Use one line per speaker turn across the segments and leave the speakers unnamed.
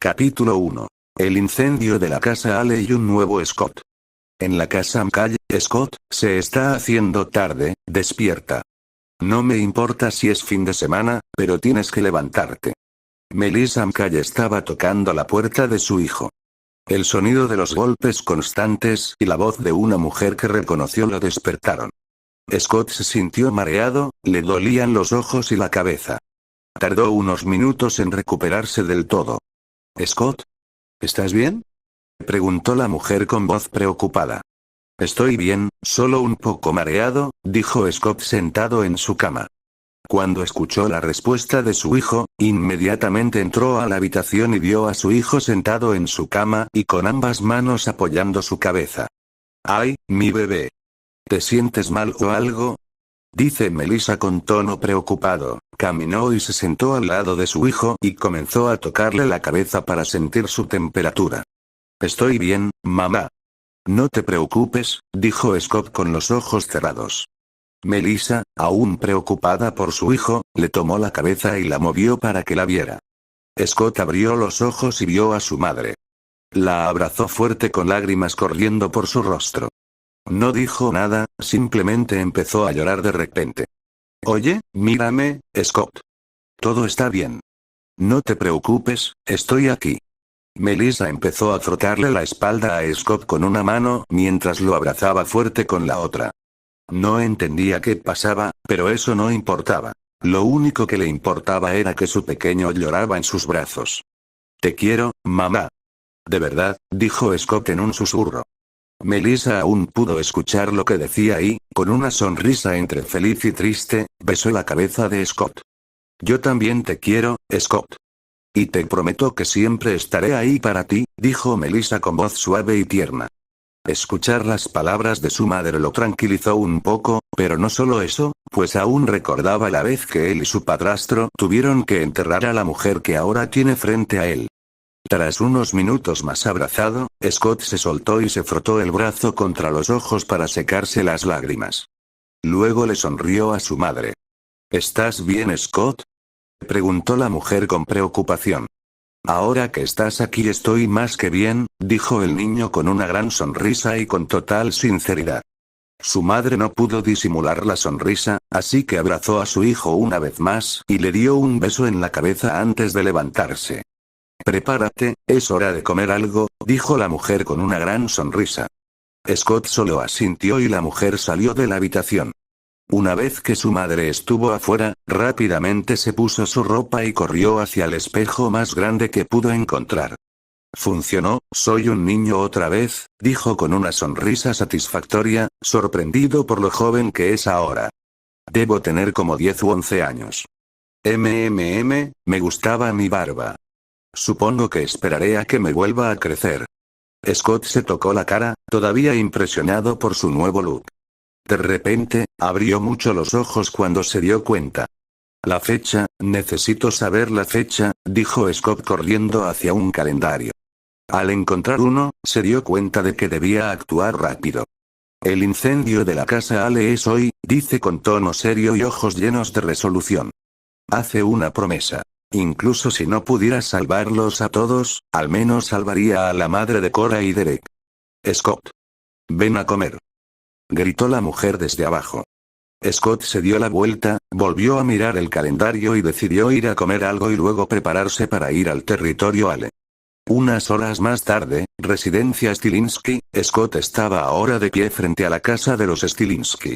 Capítulo 1. El incendio de la casa Ale y un nuevo Scott. En la casa McCall, Scott, se está haciendo tarde, despierta. No me importa si es fin de semana, pero tienes que levantarte. Melissa McCall estaba tocando la puerta de su hijo. El sonido de los golpes constantes y la voz de una mujer que reconoció lo despertaron. Scott se sintió mareado, le dolían los ojos y la cabeza. Tardó unos minutos en recuperarse del todo. «Scott, ¿estás bien?», preguntó la mujer con voz preocupada. «Estoy bien, solo un poco mareado», dijo Scott sentado en su cama. Cuando escuchó la respuesta de su hijo, inmediatamente entró a la habitación y vio a su hijo sentado en su cama y con ambas manos apoyando su cabeza. «Ay, mi bebé. ¿Te sientes mal o algo?», dice Melissa con tono preocupado. Caminó y se sentó al lado de su hijo y comenzó a tocarle la cabeza para sentir su temperatura. «Estoy bien, mamá». «No te preocupes», dijo Scott con los ojos cerrados. Melissa, aún preocupada por su hijo, le tomó la cabeza y la movió para que la viera. Scott abrió los ojos y vio a su madre. La abrazó fuerte con lágrimas corriendo por su rostro. No dijo nada, simplemente empezó a llorar de repente. «Oye, mírame, Scott. Todo está bien. No te preocupes, estoy aquí». Melissa empezó a frotarle la espalda a Scott con una mano mientras lo abrazaba fuerte con la otra. No entendía qué pasaba, pero eso no importaba. Lo único que le importaba era que su pequeño lloraba en sus brazos. «Te quiero, mamá». «¿De verdad?», dijo Scott en un susurro. Melissa aún pudo escuchar lo que decía y, con una sonrisa entre feliz y triste, besó la cabeza de Scott. «Yo también te quiero, Scott. Y te prometo que siempre estaré ahí para ti», dijo Melissa con voz suave y tierna. Escuchar las palabras de su madre lo tranquilizó un poco, pero no solo eso, pues aún recordaba la vez que él y su padrastro tuvieron que enterrar a la mujer que ahora tiene frente a él. Tras unos minutos más abrazado, Scott se soltó y se frotó el brazo contra los ojos para secarse las lágrimas. Luego le sonrió a su madre. «¿Estás bien, Scott?», preguntó la mujer con preocupación. «Ahora que estás aquí estoy más que bien», dijo el niño con una gran sonrisa y con total sinceridad. Su madre no pudo disimular la sonrisa, así que abrazó a su hijo una vez más y le dio un beso en la cabeza antes de levantarse. «Prepárate, es hora de comer algo», dijo la mujer con una gran sonrisa. Scott solo asintió y la mujer salió de la habitación. Una vez que su madre estuvo afuera, rápidamente se puso su ropa y corrió hacia el espejo más grande que pudo encontrar. «Funcionó, soy un niño otra vez», dijo con una sonrisa satisfactoria, sorprendido por lo joven que es ahora. «Debo tener como 10 u 11 años. Me gustaba mi barba. Supongo que esperaré a que me vuelva a crecer». Scott se tocó la cara, todavía impresionado por su nuevo look. De repente, abrió mucho los ojos cuando se dio cuenta. «La fecha, necesito saber la fecha», dijo Scott corriendo hacia un calendario. Al encontrar uno, se dio cuenta de que debía actuar rápido. «El incendio de la casa Ale es hoy», dice con tono serio y ojos llenos de resolución. Hace una promesa. Incluso si no pudiera salvarlos a todos, al menos salvaría a la madre de Cora y Derek. «Scott. Ven a comer», gritó la mujer desde abajo. Scott se dio la vuelta, volvió a mirar el calendario y decidió ir a comer algo y luego prepararse para ir al territorio Ale. Unas horas más tarde, residencia Stilinski, Scott estaba ahora de pie frente a la casa de los Stilinski.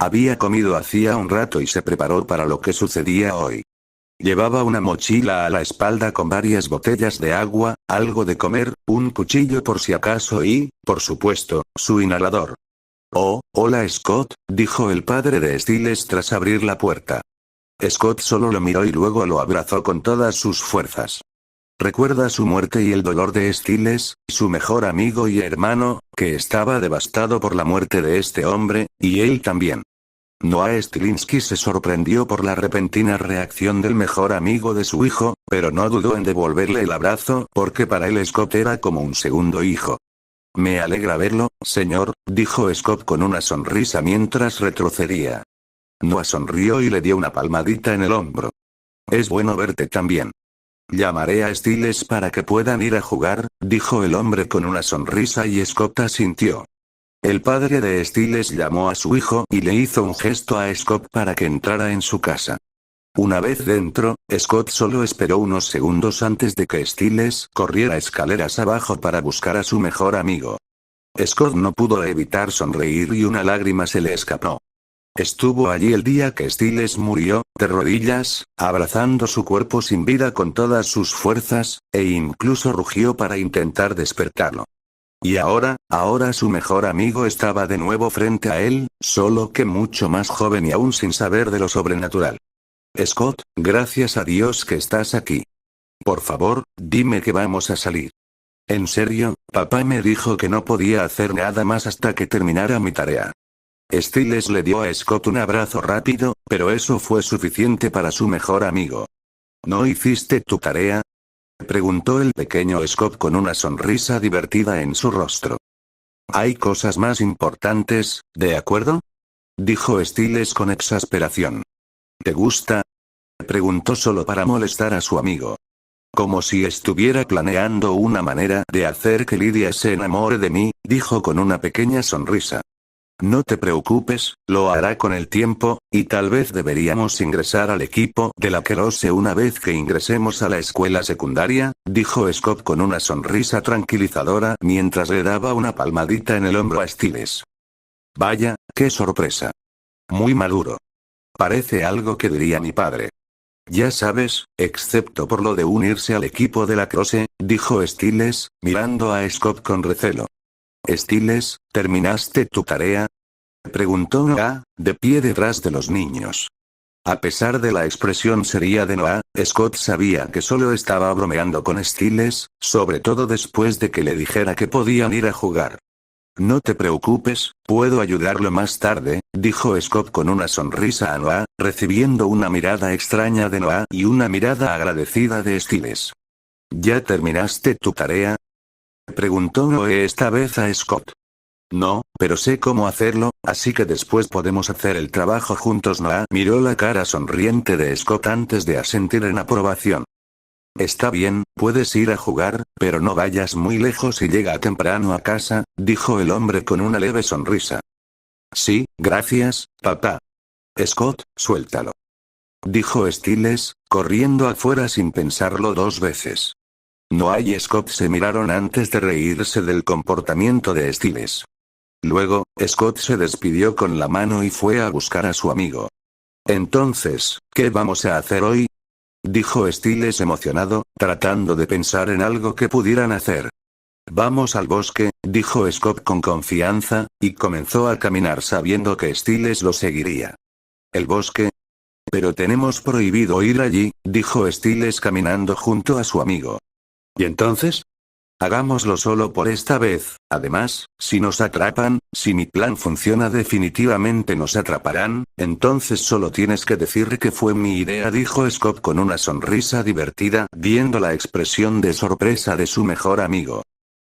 Había comido hacía un rato y se preparó para lo que sucedía hoy. Llevaba una mochila a la espalda con varias botellas de agua, algo de comer, un cuchillo por si acaso y, por supuesto, su inhalador. «Oh, hola Scott», dijo el padre de Stiles tras abrir la puerta. Scott solo lo miró y luego lo abrazó con todas sus fuerzas. Recuerda su muerte y el dolor de Stiles, su mejor amigo y hermano, que estaba devastado por la muerte de este hombre, y él también. Noah Stilinski se sorprendió por la repentina reacción del mejor amigo de su hijo, pero no dudó en devolverle el abrazo porque para él Scott era como un segundo hijo. «Me alegra verlo, señor», dijo Scott con una sonrisa mientras retrocedía. Noah sonrió y le dio una palmadita en el hombro. «Es bueno verte también». Llamaré a Stiles para que puedan ir a jugar, dijo el hombre con una sonrisa y Scott asintió. El padre de Stiles llamó a su hijo y le hizo un gesto a Scott para que entrara en su casa. Una vez dentro, Scott solo esperó unos segundos antes de que Stiles corriera escaleras abajo para buscar a su mejor amigo. Scott no pudo evitar sonreír y una lágrima se le escapó. Estuvo allí el día que Stiles murió, de rodillas, abrazando su cuerpo sin vida con todas sus fuerzas, e incluso rugió para intentar despertarlo. Y ahora su mejor amigo estaba de nuevo frente a él, solo que mucho más joven y aún sin saber de lo sobrenatural. Scott, gracias a Dios que estás aquí. Por favor, dime que vamos a salir. En serio, papá me dijo que no podía hacer nada más hasta que terminara mi tarea. Stiles le dio a Scott un abrazo rápido, pero eso fue suficiente para su mejor amigo. ¿No hiciste tu tarea?, preguntó el pequeño Scott con una sonrisa divertida en su rostro. Hay cosas más importantes, ¿de acuerdo?, dijo Stiles con exasperación. ¿Te gusta?, preguntó solo para molestar a su amigo. Como si estuviera planeando una manera de hacer que Lydia se enamore de mí, dijo con una pequeña sonrisa. No te preocupes, lo hará con el tiempo, y tal vez deberíamos ingresar al equipo de la lacrosse una vez que ingresemos a la escuela secundaria, dijo Scott con una sonrisa tranquilizadora mientras le daba una palmadita en el hombro a Stiles. Vaya, qué sorpresa. Muy maduro. Parece algo que diría mi padre. Ya sabes, excepto por lo de unirse al equipo de la lacrosse, dijo Stiles, mirando a Scott con recelo. Stiles, ¿terminaste tu tarea?, preguntó Noah, de pie detrás de los niños. A pesar de la expresión seria de Noah, Scott sabía que solo estaba bromeando con Stiles, sobre todo después de que le dijera que podían ir a jugar. No te preocupes, puedo ayudarlo más tarde, dijo Scott con una sonrisa a Noah, recibiendo una mirada extraña de Noah y una mirada agradecida de Stiles. ¿Ya terminaste tu tarea?, preguntó Noah esta vez a Scott. No, pero sé cómo hacerlo, así que después podemos hacer el trabajo juntos. Noah miró la cara sonriente de Scott antes de asentir en aprobación. Está bien, puedes ir a jugar, pero no vayas muy lejos y llega temprano a casa, dijo el hombre con una leve sonrisa. Sí, gracias, papá. Scott, suéltalo, dijo Stiles, corriendo afuera sin pensarlo dos veces. Noah y Scott se miraron antes de reírse del comportamiento de Stiles. Luego, Scott se despidió con la mano y fue a buscar a su amigo. Entonces, ¿qué vamos a hacer hoy?, dijo Stiles emocionado, tratando de pensar en algo que pudieran hacer. Vamos al bosque, dijo Scott con confianza, y comenzó a caminar sabiendo que Stiles lo seguiría. ¿El bosque? Pero tenemos prohibido ir allí, dijo Stiles caminando junto a su amigo. ¿Y entonces? Hagámoslo solo por esta vez, además, si nos atrapan, si mi plan funciona definitivamente nos atraparán, entonces solo tienes que decir que fue mi idea, dijo Scott con una sonrisa divertida, viendo la expresión de sorpresa de su mejor amigo.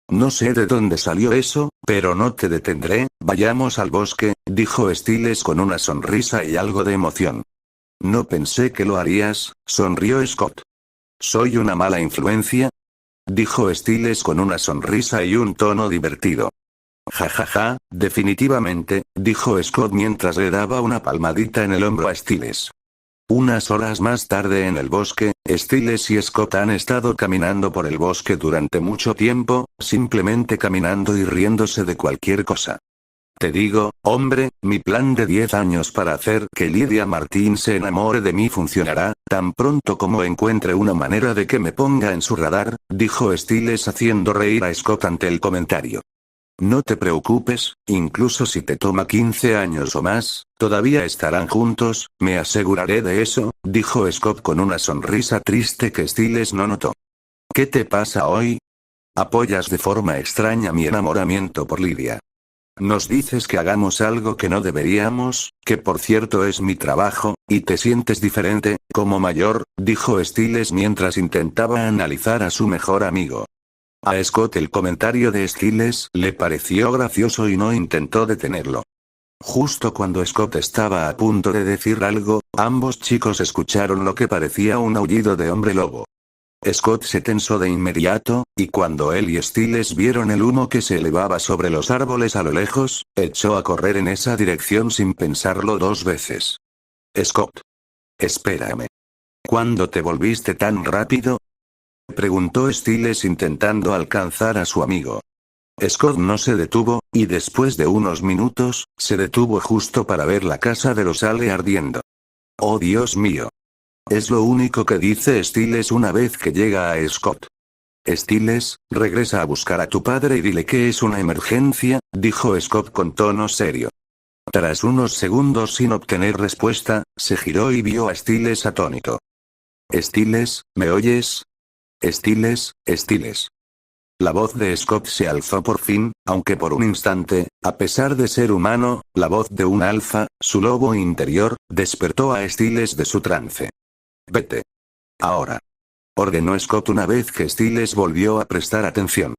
No sé de dónde salió eso, pero no te detendré, vayamos al bosque, dijo Stiles con una sonrisa y algo de emoción. No pensé que lo harías, sonrió Scott. ¿Soy una mala influencia?, dijo Stiles con una sonrisa y un tono divertido. Ja, definitivamente, dijo Scott mientras le daba una palmadita en el hombro a Stiles. Unas horas más tarde en el bosque, Stiles y Scott han estado caminando por el bosque durante mucho tiempo, simplemente caminando y riéndose de cualquier cosa. Te digo, hombre, mi plan de 10 años para hacer que Lydia Martin se enamore de mí funcionará, tan pronto como encuentre una manera de que me ponga en su radar, dijo Stiles haciendo reír a Scott ante el comentario. No te preocupes, incluso si te toma 15 años o más, todavía estarán juntos, me aseguraré de eso, dijo Scott con una sonrisa triste que Stiles no notó. ¿Qué te pasa hoy? Apoyas de forma extraña mi enamoramiento por Lydia. Nos dices que hagamos algo que no deberíamos, que por cierto es mi trabajo, y te sientes diferente, como mayor, dijo Stiles mientras intentaba analizar a su mejor amigo. A Scott el comentario de Stiles le pareció gracioso y no intentó detenerlo. Justo cuando Scott estaba a punto de decir algo, ambos chicos escucharon lo que parecía un aullido de hombre lobo. Scott se tensó de inmediato, y cuando él y Stiles vieron el humo que se elevaba sobre los árboles a lo lejos, echó a correr en esa dirección sin pensarlo dos veces. Scott. Espérame. ¿Cuándo te volviste tan rápido? Preguntó Stiles intentando alcanzar a su amigo. Scott no se detuvo, y después de unos minutos, se detuvo justo para ver la casa de los Ale ardiendo. ¡Oh Dios mío! Es lo único que dice Stiles una vez que llega a Scott. Stiles, regresa a buscar a tu padre y dile que es una emergencia, dijo Scott con tono serio. Tras unos segundos sin obtener respuesta, se giró y vio a Stiles atónito. Stiles, ¿me oyes? Stiles, Stiles. La voz de Scott se alzó por fin, aunque por un instante, a pesar de ser humano, la voz de un alfa, su lobo interior, despertó a Stiles de su trance. Vete. Ahora. Ordenó Scott una vez que Stiles volvió a prestar atención.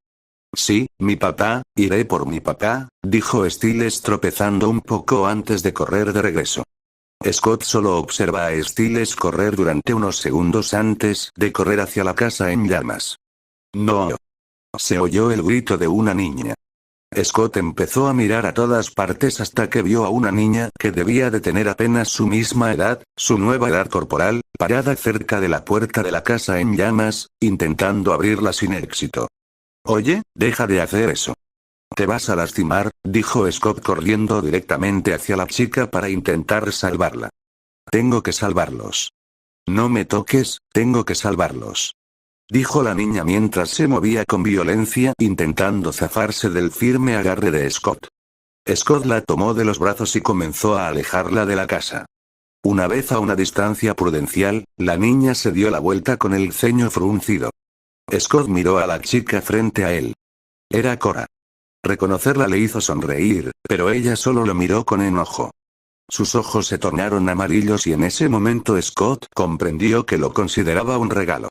Sí, mi papá, iré por mi papá, dijo Stiles tropezando un poco antes de correr de regreso. Scott solo observa a Stiles correr durante unos segundos antes de correr hacia la casa en llamas. No. Se oyó el grito de una niña. Scott empezó a mirar a todas partes hasta que vio a una niña que debía de tener apenas su misma edad, su nueva edad corporal, parada cerca de la puerta de la casa en llamas, intentando abrirla sin éxito. Oye, deja de hacer eso. Te vas a lastimar, dijo Scott corriendo directamente hacia la chica para intentar salvarla. Tengo que salvarlos. No me toques, tengo que salvarlos. Dijo la niña mientras se movía con violencia intentando zafarse del firme agarre de Scott. Scott la tomó de los brazos y comenzó a alejarla de la casa. Una vez a una distancia prudencial, la niña se dio la vuelta con el ceño fruncido. Scott miró a la chica frente a él. Era Cora. Reconocerla le hizo sonreír, pero ella solo lo miró con enojo. Sus ojos se tornaron amarillos y en ese momento Scott comprendió que lo consideraba un regalo.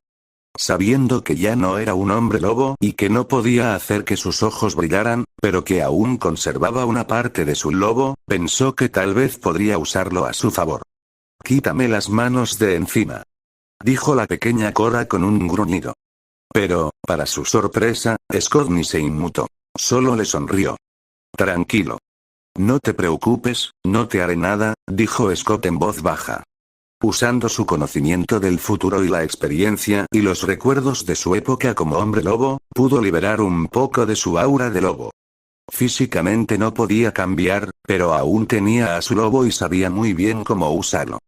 Sabiendo que ya no era un hombre lobo y que no podía hacer que sus ojos brillaran, pero que aún conservaba una parte de su lobo, pensó que tal vez podría usarlo a su favor. Quítame las manos de encima. Dijo la pequeña Cora con un gruñido. Pero, para su sorpresa, Scott ni se inmutó. Solo le sonrió. Tranquilo. No te preocupes, no te haré nada, dijo Scott en voz baja. Usando su conocimiento del futuro y la experiencia y los recuerdos de su época como hombre lobo, pudo liberar un poco de su aura de lobo. Físicamente no podía cambiar, pero aún tenía a su lobo y sabía muy bien cómo usarlo.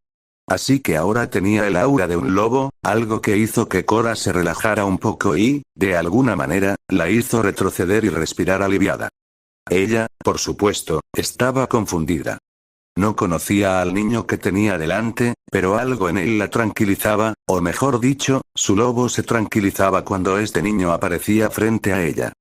Así que ahora tenía el aura de un lobo, algo que hizo que Cora se relajara un poco y, de alguna manera, la hizo retroceder y respirar aliviada. Ella, por supuesto, estaba confundida. No conocía al niño que tenía delante, pero algo en él la tranquilizaba, o mejor dicho, su lobo se tranquilizaba cuando este niño aparecía frente a ella.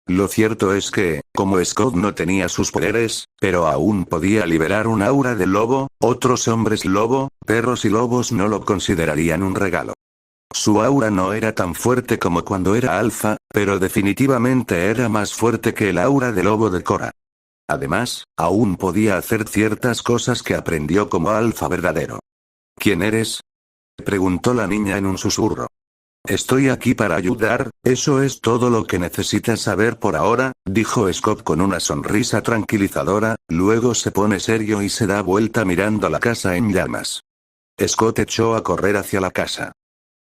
Lo cierto es que, como Scott no tenía sus poderes, pero aún podía liberar un aura de lobo, otros hombres lobo, perros y lobos no lo considerarían un regalo. Su aura no era tan fuerte como cuando era alfa, pero definitivamente era más fuerte que el aura de lobo de Cora. Además, aún podía hacer ciertas cosas que aprendió como alfa verdadero. ¿Quién eres? Preguntó la niña en un susurro. Estoy aquí para ayudar, eso es todo lo que necesitas saber por ahora, dijo Scott con una sonrisa tranquilizadora, luego se pone serio y se da vuelta mirando la casa en llamas. Scott echó a correr hacia la casa.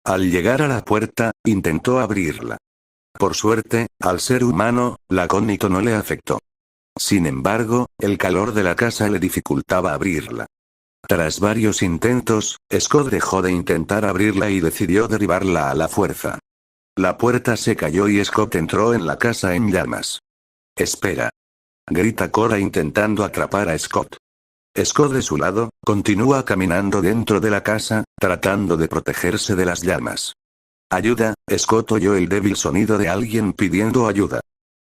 Al llegar a la puerta, intentó abrirla. Por suerte, al ser humano, la acónito no le afectó. Sin embargo, el calor de la casa le dificultaba abrirla. Tras varios intentos, Scott dejó de intentar abrirla y decidió derribarla a la fuerza. La puerta se cayó y Scott entró en la casa en llamas. Espera. Grita Cora intentando atrapar a Scott. Scott de su lado, continúa caminando dentro de la casa, tratando de protegerse de las llamas. Ayuda, Scott oyó el débil sonido de alguien pidiendo ayuda.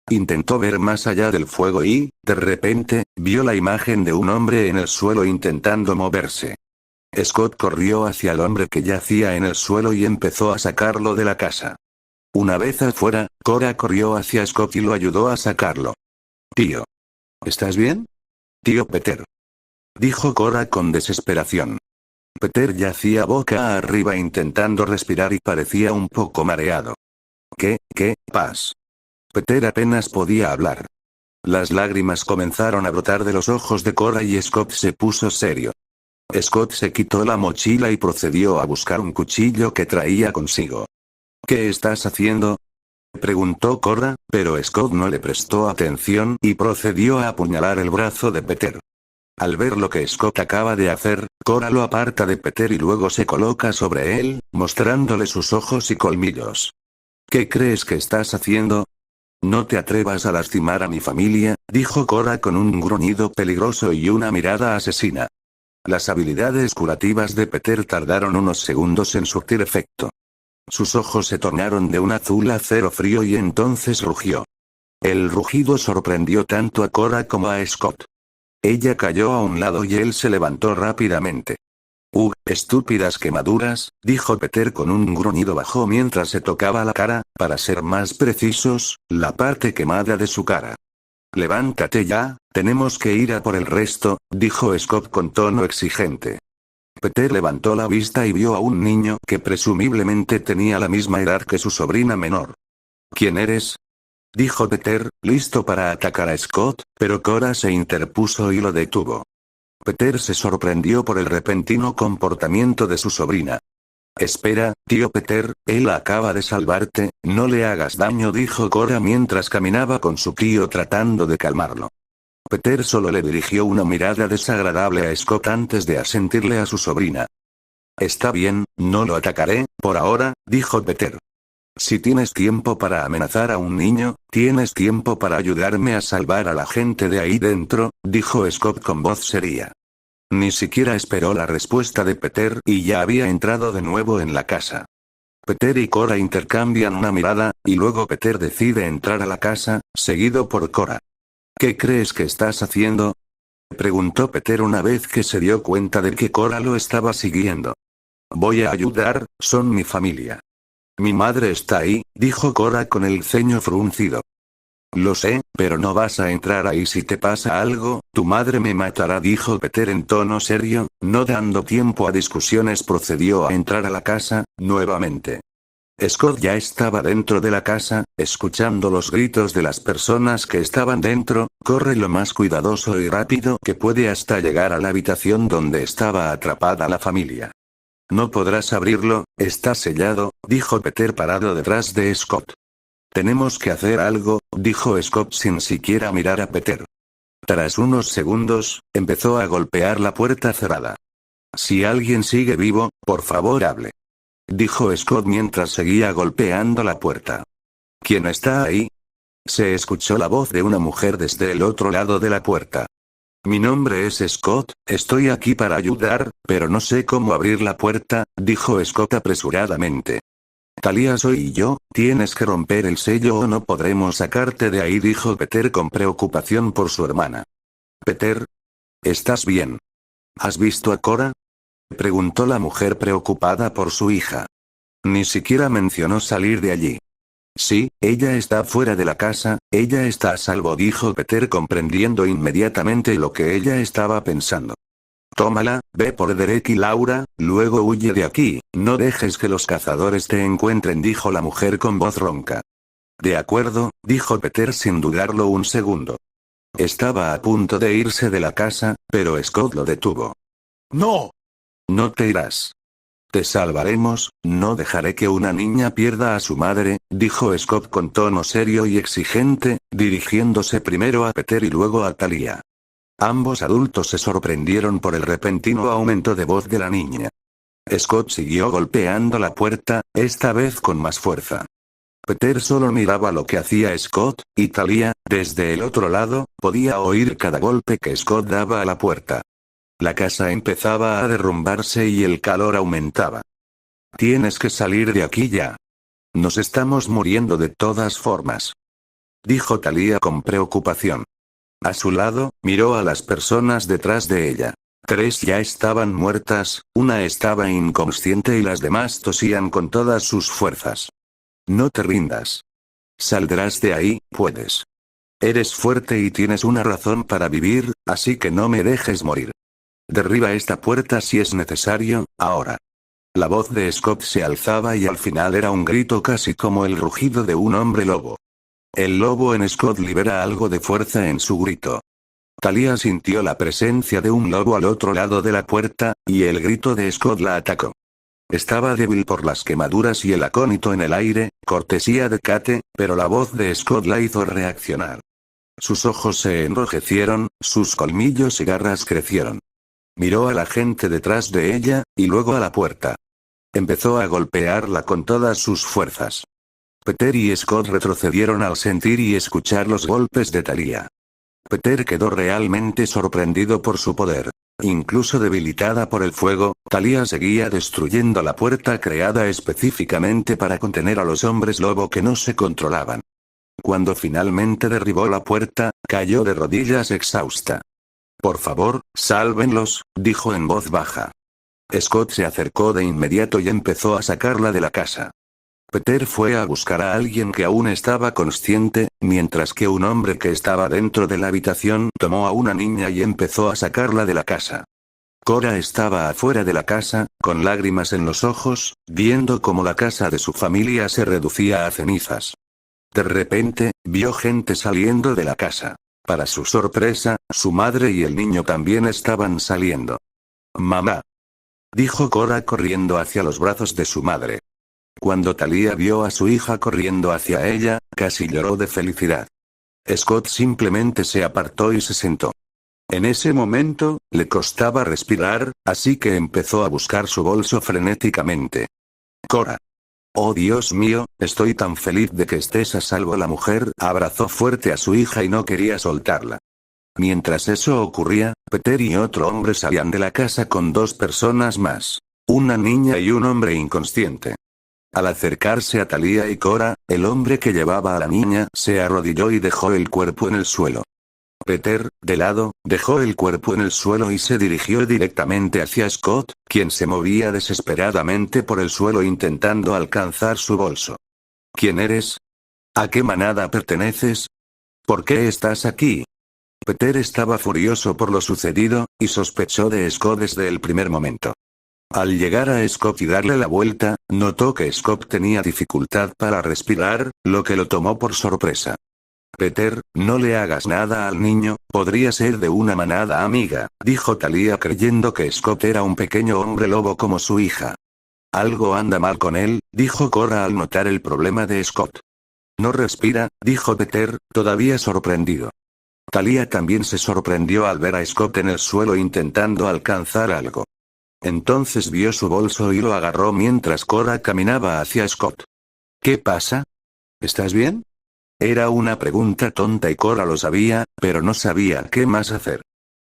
Intentó ver más allá del fuego y, de repente, vio la imagen de un hombre en el suelo intentando moverse. Scott corrió hacia el hombre que yacía en el suelo y empezó a sacarlo de la casa. Una vez afuera, Cora corrió hacia Scott y lo ayudó a sacarlo. Tío. ¿Estás bien? Tío Peter. Dijo Cora con desesperación. Peter yacía boca arriba intentando respirar y parecía un poco mareado. ¿Qué pasa? Peter apenas podía hablar. Las lágrimas comenzaron a brotar de los ojos de Cora y Scott se puso serio. Scott se quitó la mochila y procedió a buscar un cuchillo que traía consigo. ¿Qué estás haciendo?, preguntó Cora, pero Scott no le prestó atención y procedió a apuñalar el brazo de Peter. Al ver lo que Scott acaba de hacer, Cora lo aparta de Peter y luego se coloca sobre él, mostrándole sus ojos y colmillos. ¿Qué crees que estás haciendo? No te atrevas a lastimar a mi familia, dijo Cora con un gruñido peligroso y una mirada asesina. Las habilidades curativas de Peter tardaron unos segundos en surtir efecto. Sus ojos se tornaron de un azul acero frío y entonces rugió. El rugido sorprendió tanto a Cora como a Scott. Ella cayó a un lado y él se levantó rápidamente. Estúpidas quemaduras, dijo Peter con un gruñido bajo mientras se tocaba la cara, para ser más precisos, la parte quemada de su cara. Levántate ya, tenemos que ir a por el resto, dijo Scott con tono exigente. Peter levantó la vista y vio a un niño que presumiblemente tenía la misma edad que su sobrina menor. ¿Quién eres?, dijo Peter, listo para atacar a Scott, pero Cora se interpuso y lo detuvo. Peter se sorprendió por el repentino comportamiento de su sobrina. Espera, tío Peter, él acaba de salvarte, no le hagas daño, dijo Cora mientras caminaba con su tío tratando de calmarlo. Peter solo le dirigió una mirada desagradable a Scott antes de asentirle a su sobrina. Está bien, no lo atacaré, por ahora, dijo Peter. Si tienes tiempo para amenazar a un niño, tienes tiempo para ayudarme a salvar a la gente de ahí dentro, dijo Scott con voz seria. Ni siquiera esperó la respuesta de Peter y ya había entrado de nuevo en la casa. Peter y Cora intercambian una mirada, y luego Peter decide entrar a la casa, seguido por Cora. ¿Qué crees que estás haciendo?, preguntó Peter una vez que se dio cuenta de que Cora lo estaba siguiendo. Voy a ayudar, son mi familia. Mi madre está ahí, dijo Cora con el ceño fruncido. Lo sé, pero no vas a entrar ahí si te pasa algo, tu madre me matará, dijo Peter en tono serio, no dando tiempo a discusiones procedió a entrar a la casa, nuevamente. Scott ya estaba dentro de la casa, escuchando los gritos de las personas que estaban dentro, corre lo más cuidadoso y rápido que puede hasta llegar a la habitación donde estaba atrapada la familia. No podrás abrirlo, está sellado, dijo Peter parado detrás de Scott. Tenemos que hacer algo, dijo Scott sin siquiera mirar a Peter. Tras unos segundos, empezó a golpear la puerta cerrada. Si alguien sigue vivo, por favor hable, dijo Scott mientras seguía golpeando la puerta. ¿Quién está ahí?, se escuchó la voz de una mujer desde el otro lado de la puerta. Mi nombre es Scott, estoy aquí para ayudar, pero no sé cómo abrir la puerta, dijo Scott apresuradamente. Talia soy yo, tienes que romper el sello o no podremos sacarte de ahí, dijo Peter con preocupación por su hermana. Peter, ¿estás bien? ¿Has visto a Cora?, preguntó la mujer preocupada por su hija. Ni siquiera mencionó salir de allí. Sí, ella está fuera de la casa, ella está a salvo, dijo Peter comprendiendo inmediatamente lo que ella estaba pensando. Tómala, ve por Derek y Laura, luego huye de aquí, no dejes que los cazadores te encuentren, dijo la mujer con voz ronca. De acuerdo, dijo Peter sin dudarlo un segundo. Estaba a punto de irse de la casa, pero Scott lo detuvo. ¡No! No te irás. Te salvaremos, no dejaré que una niña pierda a su madre, dijo Scott con tono serio y exigente, dirigiéndose primero a Peter y luego a Talia. Ambos adultos se sorprendieron por el repentino aumento de voz de la niña. Scott siguió golpeando la puerta, esta vez con más fuerza. Peter solo miraba lo que hacía Scott, y Talia, desde el otro lado, podía oír cada golpe que Scott daba a la puerta. La casa empezaba a derrumbarse y el calor aumentaba. Tienes que salir de aquí ya. Nos estamos muriendo de todas formas, dijo Talia con preocupación. A su lado, miró a las personas detrás de ella. 3 ya estaban muertas, una estaba inconsciente y las demás tosían con todas sus fuerzas. No te rindas. Saldrás de ahí, puedes. Eres fuerte y tienes una razón para vivir, así que no me dejes morir. derriba esta puerta si es necesario, ahora. La voz de Scott se alzaba y al final era un grito casi como el rugido de un hombre lobo. El lobo en Scott libera algo de fuerza en su grito. Talia sintió la presencia de un lobo al otro lado de la puerta, y el grito de Scott la atacó. Estaba débil por las quemaduras y el acónito en el aire, cortesía de Kate, pero la voz de Scott la hizo reaccionar. Sus ojos se enrojecieron, sus colmillos y garras crecieron. Miró a la gente detrás de ella, y luego a la puerta. Empezó a golpearla con todas sus fuerzas. Peter y Scott retrocedieron al sentir y escuchar los golpes de Talia. Peter quedó realmente sorprendido por su poder. Incluso debilitada por el fuego, Talia seguía destruyendo la puerta creada específicamente para contener a los hombres lobo que no se controlaban. Cuando finalmente derribó la puerta, cayó de rodillas exhausta. «Por favor, sálvenlos», dijo en voz baja. Scott se acercó de inmediato y empezó a sacarla de la casa. Peter fue a buscar a alguien que aún estaba consciente, mientras que un hombre que estaba dentro de la habitación tomó a una niña y empezó a sacarla de la casa. Cora estaba afuera de la casa, con lágrimas en los ojos, viendo cómo la casa de su familia se reducía a cenizas. De repente, vio gente saliendo de la casa. Para su sorpresa, su madre y el niño también estaban saliendo. «Mamá», dijo Cora corriendo hacia los brazos de su madre. Cuando Talia vio a su hija corriendo hacia ella, casi lloró de felicidad. Scott simplemente se apartó y se sentó. En ese momento, le costaba respirar, así que empezó a buscar su bolso frenéticamente. «Cora. Oh Dios mío, estoy tan feliz de que estés a salvo». La mujer abrazó fuerte a su hija y no quería soltarla. Mientras eso ocurría, Peter y otro hombre salían de la casa con dos personas más. Una niña y un hombre inconsciente. Al acercarse a Talia y Cora, el hombre que llevaba a la niña se arrodilló y dejó el cuerpo en el suelo. Peter, de lado, dejó el cuerpo en el suelo y se dirigió directamente hacia Scott, quien se movía desesperadamente por el suelo intentando alcanzar su bolso. «¿Quién eres? ¿A qué manada perteneces? ¿Por qué estás aquí?» Peter estaba furioso por lo sucedido, y sospechó de Scott desde el primer momento. Al llegar a Scott y darle la vuelta, notó que Scott tenía dificultad para respirar, lo que lo tomó por sorpresa. «Peter, no le hagas nada al niño, podría ser de una manada amiga», dijo Talia creyendo que Scott era un pequeño hombre lobo como su hija. «Algo anda mal con él», dijo Cora al notar el problema de Scott. «No respira», dijo Peter, todavía sorprendido. Talia también se sorprendió al ver a Scott en el suelo intentando alcanzar algo. Entonces vio su bolso y lo agarró mientras Cora caminaba hacia Scott. «¿Qué pasa? ¿Estás bien?» Era una pregunta tonta y Cora lo sabía, pero no sabía qué más hacer.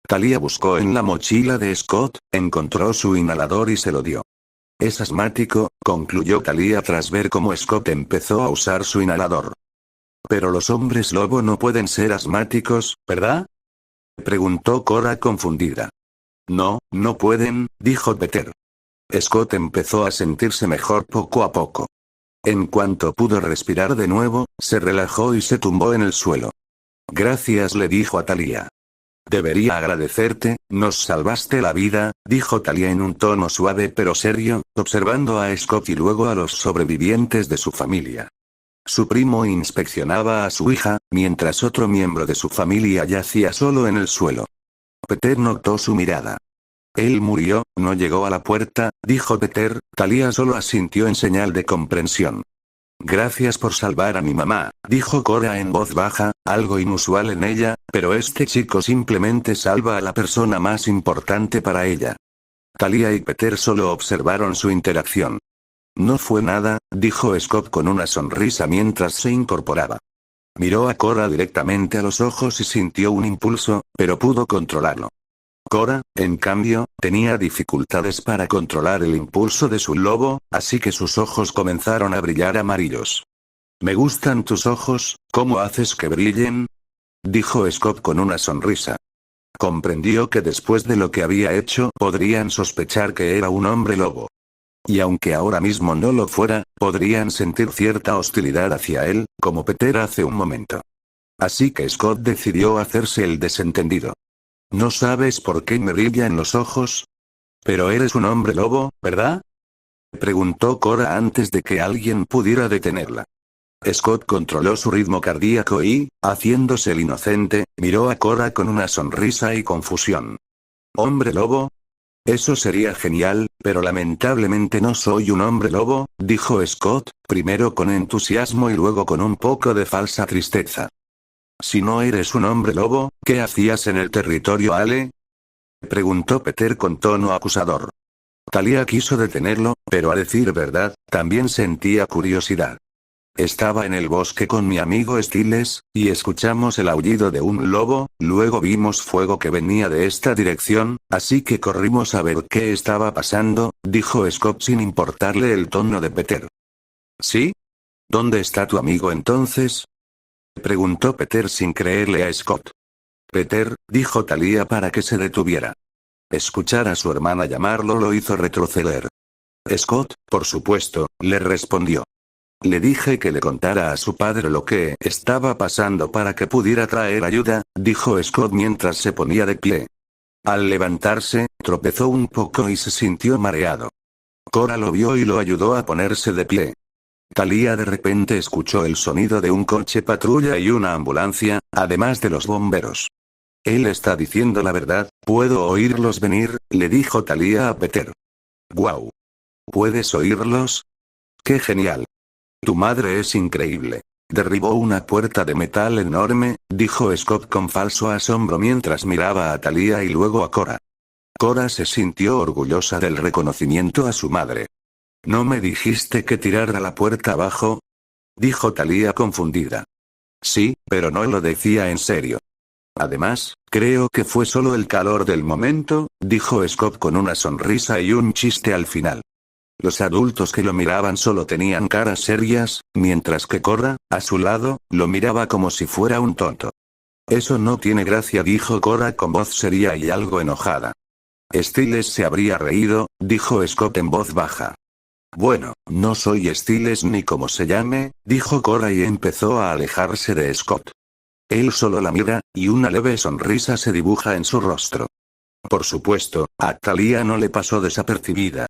Talia buscó en la mochila de Scott, encontró su inhalador y se lo dio. «Es asmático», concluyó Talia tras ver cómo Scott empezó a usar su inhalador. «Pero los hombres lobo no pueden ser asmáticos, ¿verdad?», preguntó Cora confundida. «No, no pueden», dijo Peter. Scott empezó a sentirse mejor poco a poco. En cuanto pudo respirar de nuevo, se relajó y se tumbó en el suelo. «Gracias», le dijo a Talia. «Debería agradecerte, nos salvaste la vida», dijo Talia en un tono suave pero serio, observando a Scott y luego a los sobrevivientes de su familia. Su primo inspeccionaba a su hija, mientras otro miembro de su familia yacía solo en el suelo. Peter notó su mirada. «Él murió, no llegó a la puerta», dijo Peter. Talia solo asintió en señal de comprensión. «Gracias por salvar a mi mamá», dijo Cora en voz baja, algo inusual en ella, pero este chico simplemente salva a la persona más importante para ella. Talia y Peter solo observaron su interacción. «No fue nada», dijo Scott con una sonrisa mientras se incorporaba. Miró a Cora directamente a los ojos y sintió un impulso, pero pudo controlarlo. Cora, en cambio, tenía dificultades para controlar el impulso de su lobo, así que sus ojos comenzaron a brillar amarillos. «Me gustan tus ojos, ¿cómo haces que brillen?», dijo Scott con una sonrisa. Comprendió que después de lo que había hecho podrían sospechar que era un hombre lobo. Y aunque ahora mismo no lo fuera, podrían sentir cierta hostilidad hacia él, como Peter hace un momento. Así que Scott decidió hacerse el desentendido. ¿No sabes por qué me brillan los ojos? Pero eres un hombre lobo, ¿verdad? Preguntó Cora antes de que alguien pudiera detenerla. Scott controló su ritmo cardíaco y, haciéndose el inocente, miró a Cora con una sonrisa y confusión. ¿Hombre lobo? Eso sería genial, pero lamentablemente no soy un hombre lobo, dijo Scott, primero con entusiasmo y luego con un poco de falsa tristeza. Si no eres un hombre lobo, ¿qué hacías en el territorio Ale? Preguntó Peter con tono acusador. Talia quiso detenerlo, pero a decir verdad, también sentía curiosidad. Estaba en el bosque con mi amigo Stiles, y escuchamos el aullido de un lobo, luego vimos fuego que venía de esta dirección, así que corrimos a ver qué estaba pasando, dijo Scott sin importarle el tono de Peter. ¿Sí? ¿Dónde está tu amigo entonces? Preguntó Peter sin creerle a Scott. Peter, dijo Talia para que se detuviera. Escuchar a su hermana llamarlo lo hizo retroceder. Scott, por supuesto, le respondió. Le dije que le contara a su padre lo que estaba pasando para que pudiera traer ayuda, dijo Scott mientras se ponía de pie. Al levantarse, tropezó un poco y se sintió mareado. Cora lo vio y lo ayudó a ponerse de pie. Talia de repente escuchó el sonido de un coche patrulla y una ambulancia, además de los bomberos. Él está diciendo la verdad, puedo oírlos venir, le dijo Talia a Peter. ¡Guau! ¿Puedes oírlos? ¡Qué genial! Tu madre es increíble. Derribó una puerta de metal enorme, dijo Scott con falso asombro mientras miraba a Talia y luego a Cora. Cora se sintió orgullosa del reconocimiento a su madre. ¿No me dijiste que tirara la puerta abajo? Dijo Talia confundida. Sí, pero no lo decía en serio. Además, creo que fue solo el calor del momento, dijo Scott con una sonrisa y un chiste al final. Los adultos que lo miraban solo tenían caras serias, mientras que Cora, a su lado, lo miraba como si fuera un tonto. Eso no tiene gracia, dijo Cora con voz seria y algo enojada. Stiles se habría reído, dijo Scott en voz baja. Bueno, no soy Stiles ni como se llame, dijo Cora y empezó a alejarse de Scott. Él solo la mira, y una leve sonrisa se dibuja en su rostro. Por supuesto, a Talia no le pasó desapercibida.